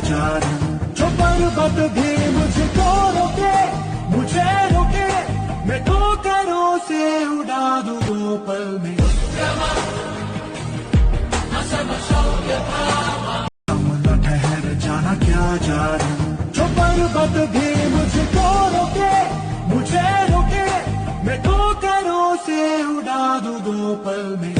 जाना, जो पर्वत भी मुझको रोके, मुझे रोके, मैं ठोकरों से उड़ा दूं दो पल में। न ठहर जाना क्या जाना, जो पर्वत भी मुझको रोके, मुझे रोके, मैं ठोकरों से उड़ा दूं दो पल में।